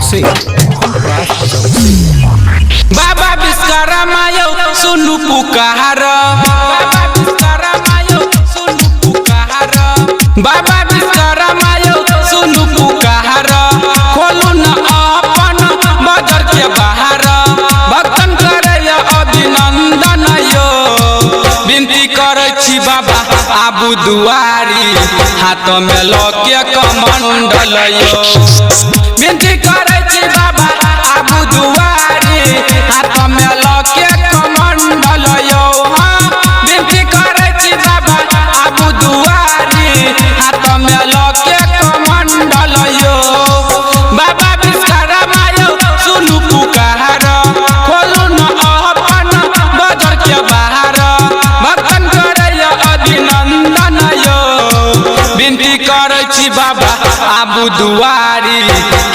से बाबा विश्वकर्मा यो सुनु पुकार, बाबा विश्वकर्मा यो सुनु पुकार, बाबा विश्वकर्मा यो सुनु पुकार। खोलू न अपन बदर के बाहर, भक्तन करे अभिनंदन यो। विनती करे छी बाबा आबू दुआरी, हाथ में लके कमंडल यो। विनती करे छी बाबा आबू दुआरी, हाथ में लके कमंडल यो। विनती करे छी बाबा आबू दुआरी, हाथ में लके कमंडल यो। बाबा विश्वकर्मा यो सुनु पुकार, खोलू न अपन बदर के बाहर, भक्तन करे अभिनंदन यो। विनती करे छी बाबा आबू दुआरी,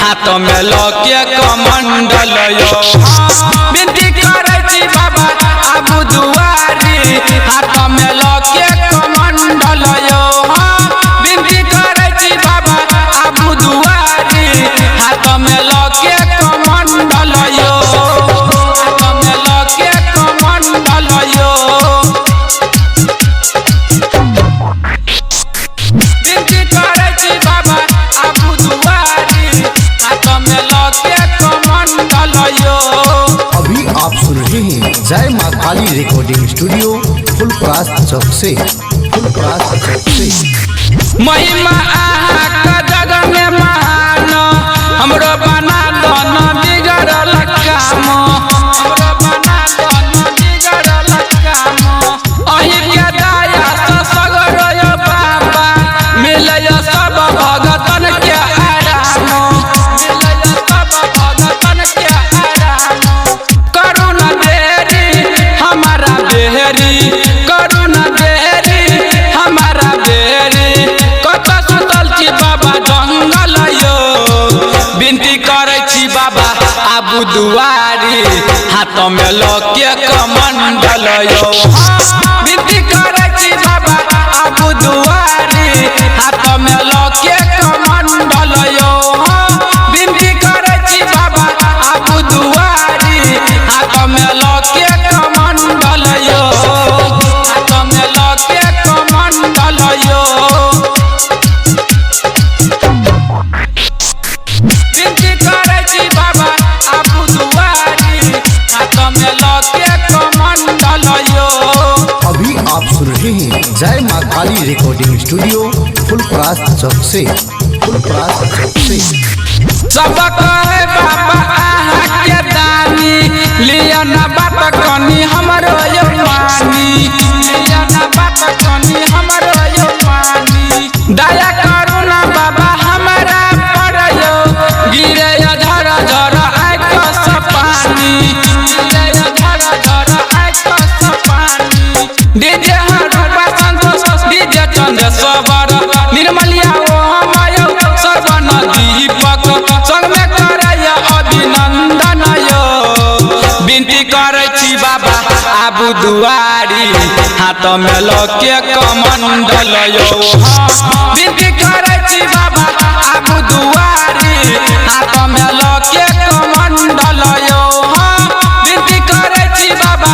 हाथ में लके कमंडल यो। विनती करे छी बाबा आबू दुआरी, हाथ में लके कमंडल यो। विनती करे छी बाबा आबू दुआरी, हाथ में लके कमंडल यो, हाथ में लके कमंडल यो। विनती करे छी बाबा आबू दुआरी, हाथ में लके कमंडल यो। अभी आप सुन रहे हैं जय माँ काली रिकॉर्डिंग स्टूडियो फुलपरास चौक से महिमा आहा का जग में महान, हमरो बना दो न बिगड़ल काम, हमरो बना दो न बिगड़ल काम। अहि के दया से सगरो यो बाबा, मिलय सब भगतन के आराम, मिलय सब भगतन के आराम। करू न देरी हमारा बेहरी, करू न देरी हमारा बेहरी। कत सुतल छी बाबा जंगल यो। विनती करे छी बाबा आबू दुआरी, हाथ में लके कमंडल यो। विनती करे छी बाबा आबू दुआरी, हाथ में लके कमंडल यो। विनती करे छी बाबा आबू दुआरी, हाथ में लके कमंडल यो, हाथ में लके कमंडल यो। विनती करे छी बाबा आबू दुआरी, हाथ में लके कमंडल यो। अभी आप सुन रहे हैं जय माँ काली रिकॉर्डिंग स्टूडियो फुलपरास चौक से सब कहे बाबा आहा के दानी, लिया ना बात कनी हमरो यो मानी, लिया ना बात कनी हमरो यो मानी। दया करू ना बाबा हमारा पर यो, गिरे झर झर आँख से पानी, गिरे झर झर आँख से पानी। डीजे हरुबा संतोष, डीजे चंद्रेश्वर, निर्मलिया ओ हमयो सर्वन दीपक, संग में करे अभिनंदन यो। विनती करे छी बाबा आबू दुआरी, हाथ में लके कमंडल यो। विनती करे छी बाबा आबू दुआरी, हाथ में लके कमंडल यो। विनती करे छी बाबा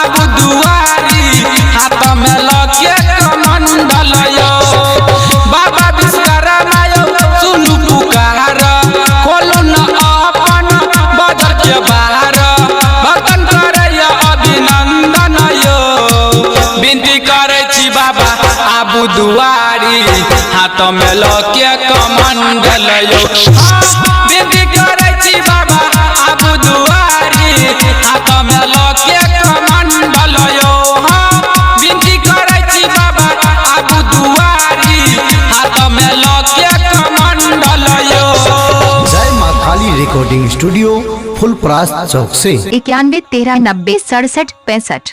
आबू दुआरी, हाथ में लके कमंडल यो। बाबा विश्वकर्मा यो सुनु पुकार, खोलू न अपन बदर के बाहर, भक्तन करे अभिनंदन यो। विनती करे छी बाबा आबू दुआरी, हाथ में लके कमंडल यो। विनती करे छी बाबा आबू दुआरी, हाथ में लके कमंडल यो। विनती करे छी बाबा आबू दुआरी, हाथ में लके कमंडल यो। जय माँ काली रिकॉर्डिंग स्टूडियो फुलपरास चौक से 91 13 90 67 65।